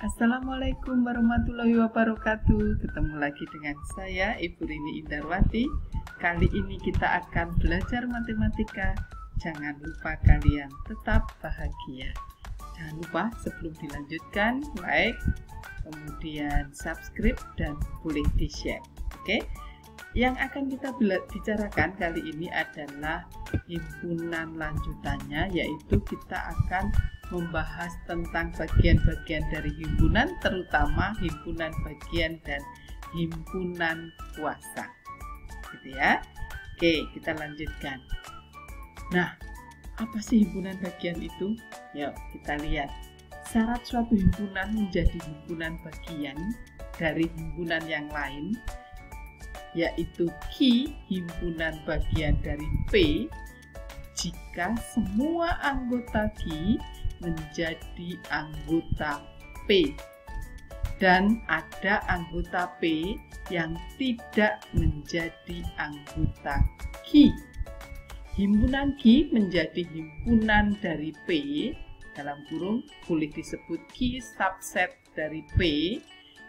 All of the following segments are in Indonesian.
Assalamualaikum warahmatullahi wabarakatuh. Ketemu lagi dengan saya, Ibu Rini Indarwati. Kali ini kita akan belajar matematika. Jangan lupa kalian tetap bahagia. Jangan lupa sebelum dilanjutkan, like, kemudian subscribe, dan boleh di-share. Oke? Yang akan kita bicarakan kali ini adalah himpunan lanjutannya, yaitu kita akan membahas tentang bagian-bagian dari himpunan, terutama himpunan bagian dan himpunan kuasa, gitu ya. Oke, kita lanjutkan. Nah, apa sih himpunan bagian itu? Yuk kita lihat. Syarat suatu himpunan menjadi himpunan bagian dari himpunan yang lain, yaitu Q himpunan bagian dari P, jika semua anggota Q menjadi anggota P dan ada anggota P yang tidak menjadi anggota Q. Himpunan Q menjadi himpunan dari P, dalam kurung boleh disebut Q subset dari P,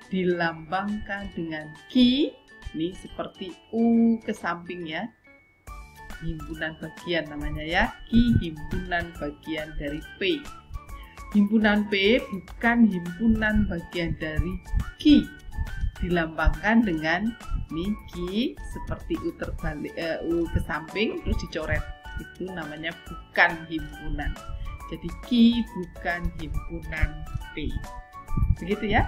dilambangkan dengan Q, ini seperti U ke samping ya, himpunan bagian namanya ya, Q himpunan bagian dari P. Himpunan P bukan himpunan bagian dari Q, dilambangkan dengan ini Q seperti U terbalik, U ke samping terus dicoret, itu namanya bukan himpunan. Jadi Q bukan himpunan P, begitu ya.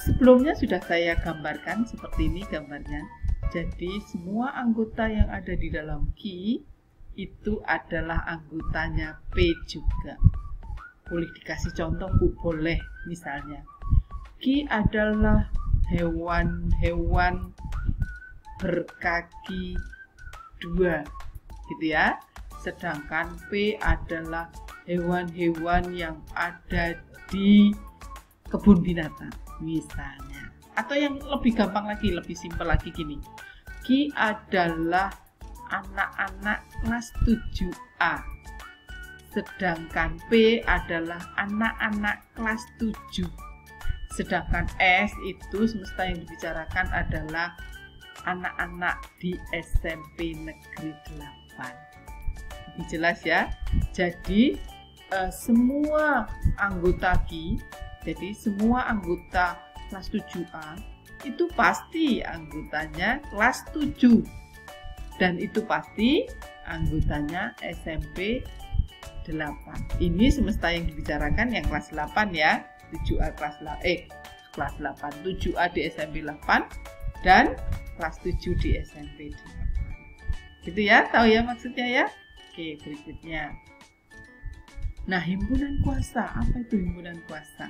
Sebelumnya sudah saya gambarkan seperti ini gambarnya. Jadi semua anggota yang ada di dalam Q itu adalah anggotanya P juga. Boleh dikasih contoh Bu? Boleh. Misalnya Q adalah hewan-hewan berkaki 2, gitu ya. Sedangkan P adalah hewan-hewan yang ada di kebun binatang misalnya. Atau yang lebih gampang lagi, lebih simpel lagi gini. Q adalah anak-anak kelas 7A. Sedangkan P adalah anak-anak kelas 7. Sedangkan S itu semesta yang dibicarakan adalah anak-anak di SMP Negeri 8. Lebih jelas ya. Jadi semua anggota Q, jadi semua anggota kelas 7A itu pasti anggotanya kelas 7. Dan itu pasti anggotanya SMP 8. Ini semesta yang dibicarakan yang kelas 8 ya. 7A kelas 8, 7A di SMP 8 dan kelas 7 di SMP 8. Gitu ya, tahu ya maksudnya ya? Oke, berikutnya. Nah, himpunan kuasa. Apa itu himpunan kuasa?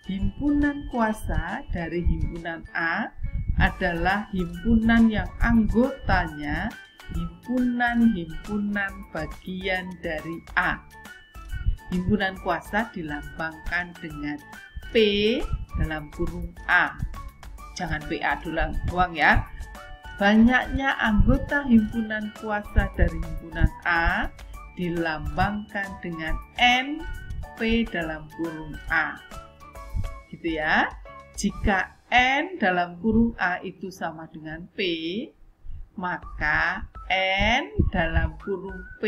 Himpunan kuasa dari himpunan A adalah himpunan yang anggotanya himpunan bagian dari A. Himpunan kuasa dilambangkan dengan P dalam kurung A. Jangan PA doang ya. Banyaknya anggota himpunan kuasa dari himpunan A dilambangkan dengan N P dalam kurung A. Gitu ya. Jika N dalam kurung A itu sama dengan P, maka N dalam kurung P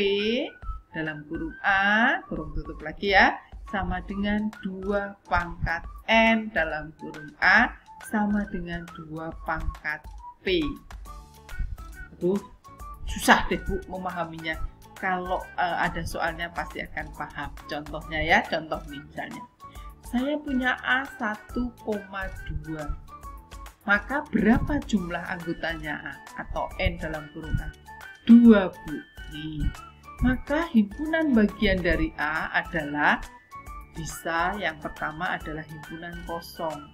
dalam kurung A, kurung tutup lagi ya, sama dengan 2 pangkat N dalam kurung A sama dengan 2 pangkat P. Aduh, susah deh Bu memahaminya. Kalau ada soalnya pasti akan paham. Contohnya ya, contoh nih misalnya. Saya punya A 1,2. Maka berapa jumlah anggotanya A atau N dalam kurung A? 2 Bu. Nih. Maka himpunan bagian dari A adalah bisa yang pertama adalah himpunan kosong,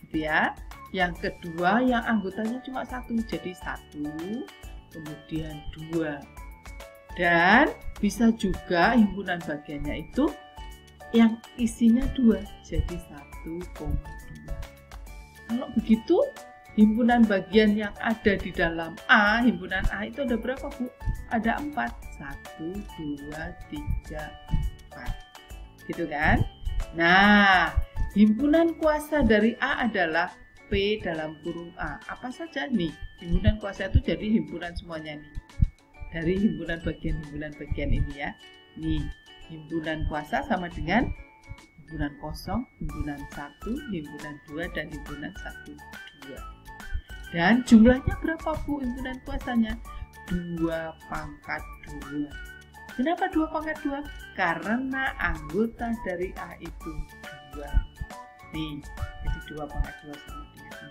gitu ya. Yang kedua yang anggotanya cuma 1, jadi 1, kemudian 2. Dan bisa juga himpunan bagiannya itu yang isinya 2, jadi 1,2. Kalau begitu, himpunan bagian yang ada di dalam A, himpunan A itu ada berapa Bu? Ada 4. 1, 2, 3, 4. Gitu kan? Nah, Himpunan kuasa dari A adalah P dalam kurung A. Apa saja nih? Himpunan kuasa itu jadi himpunan semuanya nih. Dari himpunan bagian ini ya. Nih, himpunan kuasa sama dengan himpunan kosong, himpunan 1, himpunan 2, dan himpunan 1, 2. Dan jumlahnya berapa Bu himpunan kuasanya? 2 pangkat 2. Kenapa 2 pangkat 2? Karena anggota dari A itu 2. Nih, jadi 2 pangkat 2 sama dengan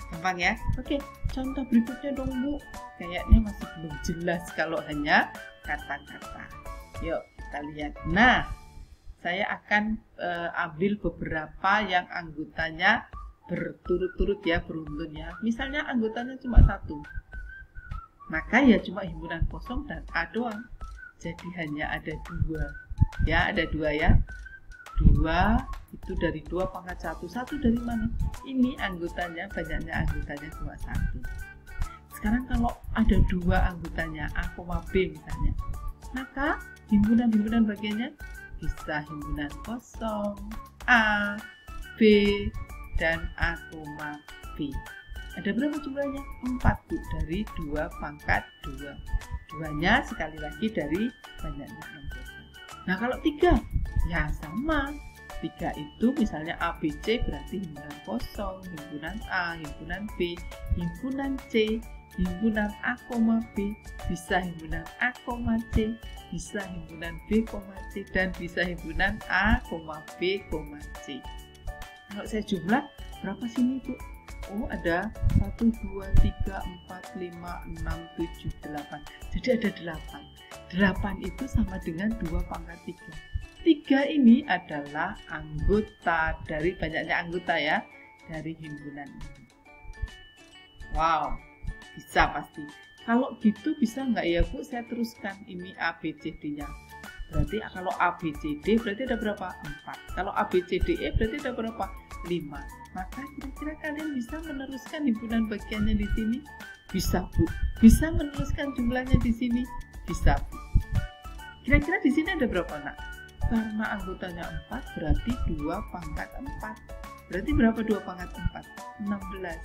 4. Gampang ya? Oke, contoh berikutnya dong Bu. Kayaknya masih belum jelas kalau hanya kata-kata. Yuk kita lihat. Nah, saya akan ambil beberapa yang anggotanya berturut-turut ya, beruntun ya. Misalnya anggotanya cuma 1. Maka ya cuma himpunan kosong dan A doang. Jadi hanya ada 2. Ya, ada 2 ya. 2 itu dari 2 pangkat 1. 1 dari mana? Ini anggotanya, banyaknya anggotanya cuma 1. Sekarang kalau ada 2 anggotanya A, B misalnya, maka himpunan bagiannya bisa himpunan kosong, A, B, dan A, B. Ada berapa jumlahnya? 4 Bu, dari 2 pangkat 2. 2-nya sekali lagi dari banyaknya anggota. Nah kalau 3, ya sama. 3 itu misalnya A, B, C berarti himpunan kosong, himpunan A, himpunan B, himpunan C, himpunan A, B, bisa himpunan A, C, bisa himpunan B, C, dan bisa himpunan A, B, C. Kalau saya jumlah, berapa sini Bu? Oh ada 1, 2, 3, 4, 5, 6, 7, 8. Jadi ada 8. 8 itu sama dengan 2 pangkat 3. 3 ini adalah anggota dari banyaknya anggota ya, dari himpunan ini. Wow, bisa pasti. Kalau gitu bisa nggak ya Bu saya teruskan ini A, B, C, D-nya. Berarti kalau A, B, C, D berarti ada berapa? 4. Kalau A, B, C, D, E berarti ada berapa? 5. Maka kira-kira kalian bisa meneruskan himpunan bagiannya di sini? Bisa Bu. Bisa meneruskan jumlahnya di sini? Bisa Bu. Kira-kira di sini ada berapa nak? Karena anggotanya 4 berarti 2 pangkat 4. Berarti berapa 2 pangkat 4? 16.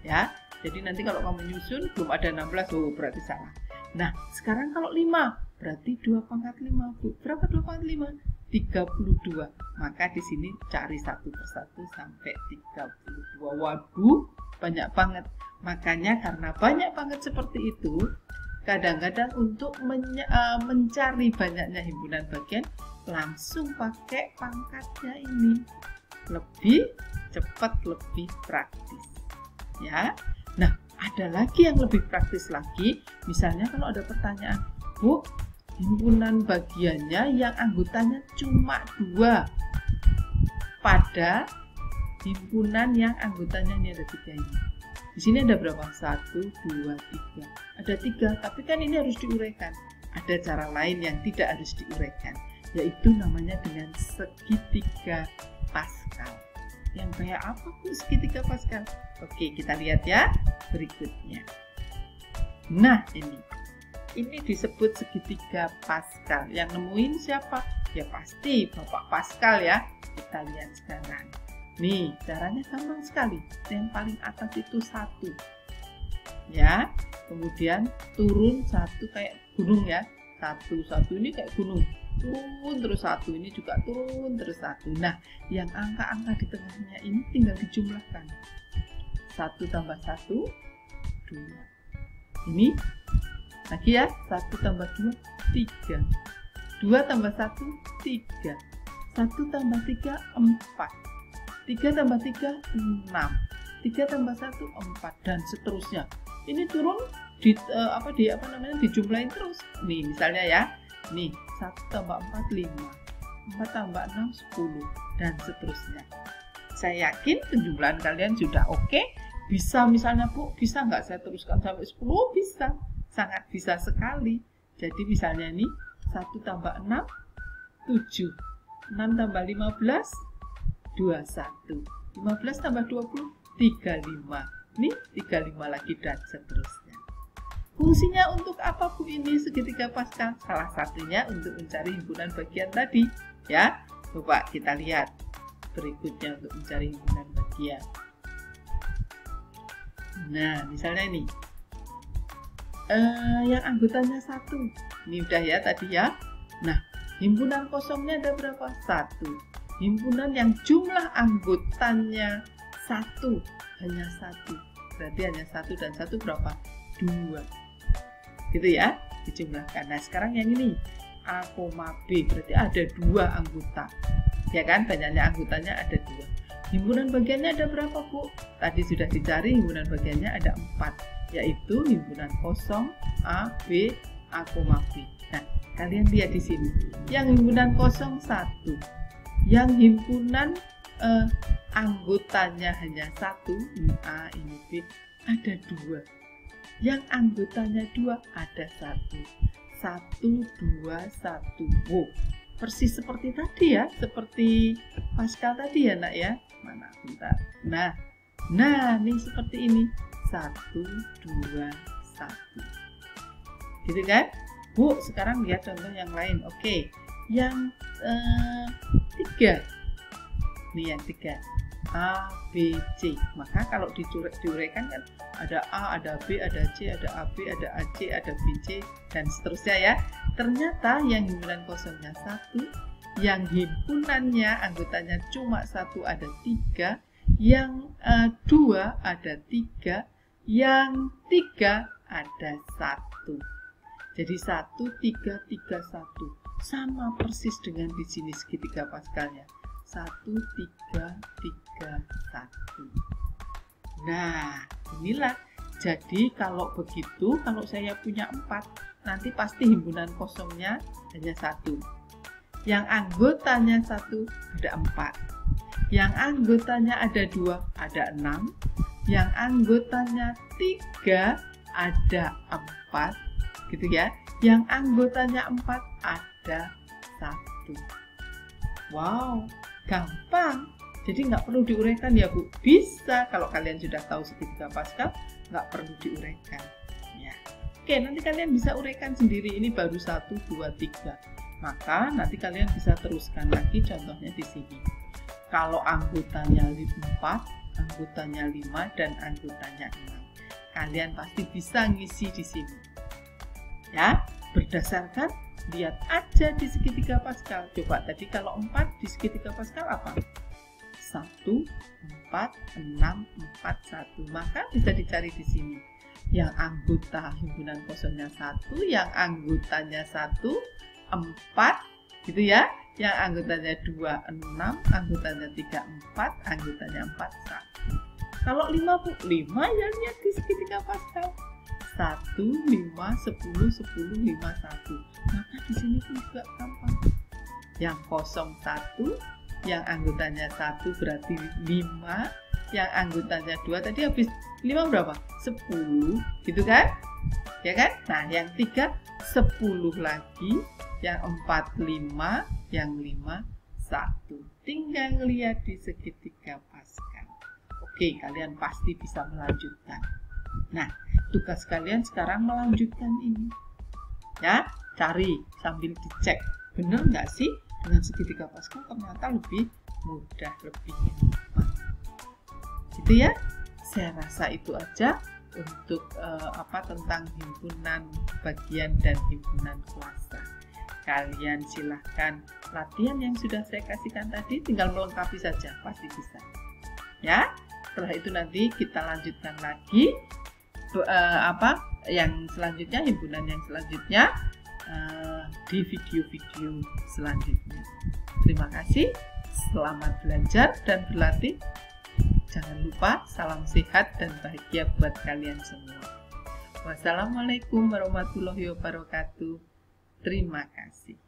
Ya. Jadi nanti kalau kamu nyusun belum ada 16, oh berarti salah. Nah, sekarang kalau 5 berarti 2 pangkat 5 Bu. Berapa 2 pangkat 5? 32. Maka di sini cari satu persatu sampai 32. Waduh, banyak banget. Makanya karena banyak banget seperti itu, kadang-kadang untuk mencari banyaknya himpunan bagian langsung pakai pangkatnya ini. Lebih cepat, lebih praktis. Ya. Nah, ada lagi yang lebih praktis lagi. Misalnya kalau ada pertanyaan, Bu, himpunan bagiannya yang anggotanya cuma 2 pada himpunan yang anggotanya ini ada 3 ini. Di sini ada berapa? 1, 2, 3. Ada 3, tapi kan ini harus diuraikan. Ada cara lain yang tidak harus diuraikan, yaitu namanya dengan segitiga Pascal. Yang kayak apa Bu segitiga Pascal? Oke, kita lihat ya berikutnya. Nah, ini disebut segitiga Pascal. Yang nemuin siapa? Ya pasti Bapak Pascal ya. Kita lihat sekarang. Nih, caranya gampang sekali. Yang paling atas itu 1. Ya, kemudian turun 1 kayak gunung ya. 1 ini kayak gunung. Turun terus 1, ini juga turun terus 1. Nah, yang angka-angka di tengahnya ini tinggal dijumlahkan. 1 tambah 1, 2. Ini lagi ya, 1 tambah 2, 3. 2 tambah 1, 3. 1 tambah 3, 4. 3 tambah 3, 6. 3 tambah 1, 4. Dan seterusnya. Ini turun dijumlahin terus. Nih, misalnya ya. Nih, 1 tambah 4, 5. 4 tambah 6, 10. Dan seterusnya. Saya yakin penjumlahan kalian sudah oke. Bisa misalnya Bu, bisa nggak saya teruskan sampai 10? Bisa. Sangat bisa sekali. Jadi misalnya ini 1 tambah 6, 7. 6 tambah 15, 21. 15 tambah 20, 35. Ini 35 lagi dan seterusnya. Fungsinya untuk apa Bu ini segitiga Pascal? Salah satunya untuk mencari himpunan bagian tadi. Ya, coba kita lihat. berikutnya untuk mencari himpunan bagian. Nah, misalnya ini yang anggotanya 1. Ini udah ya tadi ya. Nah, himpunan kosongnya ada berapa? 1. Himpunan yang jumlah anggotanya 1, hanya 1. Berarti hanya 1 dan 1 berapa? 2. Gitu ya, dijumlahkan. Nah, sekarang yang ini A, B, berarti ada 2 anggota. Ya kan, banyaknya anggotanya ada 2. Himpunan bagiannya ada berapa, Bu? Tadi sudah dicari, himpunan bagiannya ada 4, yaitu himpunan kosong A, B, A, B. Nah, kalian lihat di sini. Yang himpunan kosong 1. Yang himpunan anggotanya hanya 1, ini A, ini B, ada 2. Yang anggotanya 2 ada 1. 1, 2, 1. Wow, persis seperti tadi ya, seperti Pascal tadi ya nak ya. Mana bentar. Nah, ini seperti ini. 1, 2, 1. Gitu kan? Bu, sekarang lihat contoh yang lain. Oke, yang 3. Nih yang 3. A, B, C. Maka kalau diuraikan kan ada A, ada B, ada C, ada AB, ada AC, ada BC, dan seterusnya ya. Ternyata yang himpunan kosongnya 1, yang himpunannya anggotanya cuma 1 ada 3, yang 2 ada 3, yang 3 ada 1. Jadi 1, 3, 3, 1. Sama persis dengan di sini segitiga Pascalnya. 1, 3, 3, 1. Nah, inilah. Jadi kalau begitu, kalau saya punya 4, nanti pasti himpunan kosongnya hanya 1. Yang anggotanya 1 ada 4. Yang anggotanya ada 2 ada 6. Yang anggotanya 3 ada 4. Gitu ya. Yang anggotanya 4 ada 1. Wow, gampang. Jadi nggak perlu diuraikan ya Bu. Bisa, kalau kalian sudah tahu segitiga Pascal, nggak perlu diuraikan. Ya. Oke, nanti kalian bisa uraikan sendiri. Ini baru 1, 2, 3. Maka nanti kalian bisa teruskan lagi contohnya di sini. Kalau anggotanya 4, anggotanya 5, dan anggotanya 6. Kalian pasti bisa ngisi di sini. Ya, berdasarkan lihat aja di segitiga Pascal. Coba tadi kalau 4 di segitiga Pascal apa? 1, 4, 6, 4, 1. Maka bisa dicari di sini. Yang anggota himpunan kosongnya 1, yang anggotanya 1, 4, gitu ya. Yang anggotanya 2, 6, anggotanya 3, 4, anggotanya 4, 1. Kalau 5 Bu, 5 ya lihat di segitiga Pascal. 1, 5, 10, 10, 5, 1. Maka di sini pun juga gampang. Yang kosong 1, yang anggotanya 1 berarti 5, yang anggotanya 2 tadi habis 5 berapa? 10, gitu kan? Ya kan? Nah, yang 3 10 lagi, yang 4 5, yang 5 1. Tinggal lihat di segitiga Pascal. Oke, kalian pasti bisa melanjutkan. Nah, tugas kalian sekarang melanjutkan ini. Ya, cari sambil dicek. Bener nggak sih? Dengan segitiga Pascal ternyata lebih mudah, lebih gampang. Gitu ya. Saya rasa itu aja untuk tentang himpunan bagian dan himpunan kuasa. Kalian silahkan latihan yang sudah saya kasihkan tadi, tinggal melengkapi saja, pasti bisa. Ya. Setelah itu nanti kita lanjutkan lagi yang selanjutnya, himpunan yang selanjutnya di video-video selanjutnya. Terima kasih, selamat belajar dan berlatih. Jangan lupa salam sehat dan bahagia buat kalian semua. Wassalamualaikum warahmatullahi wabarakatuh. Terima kasih.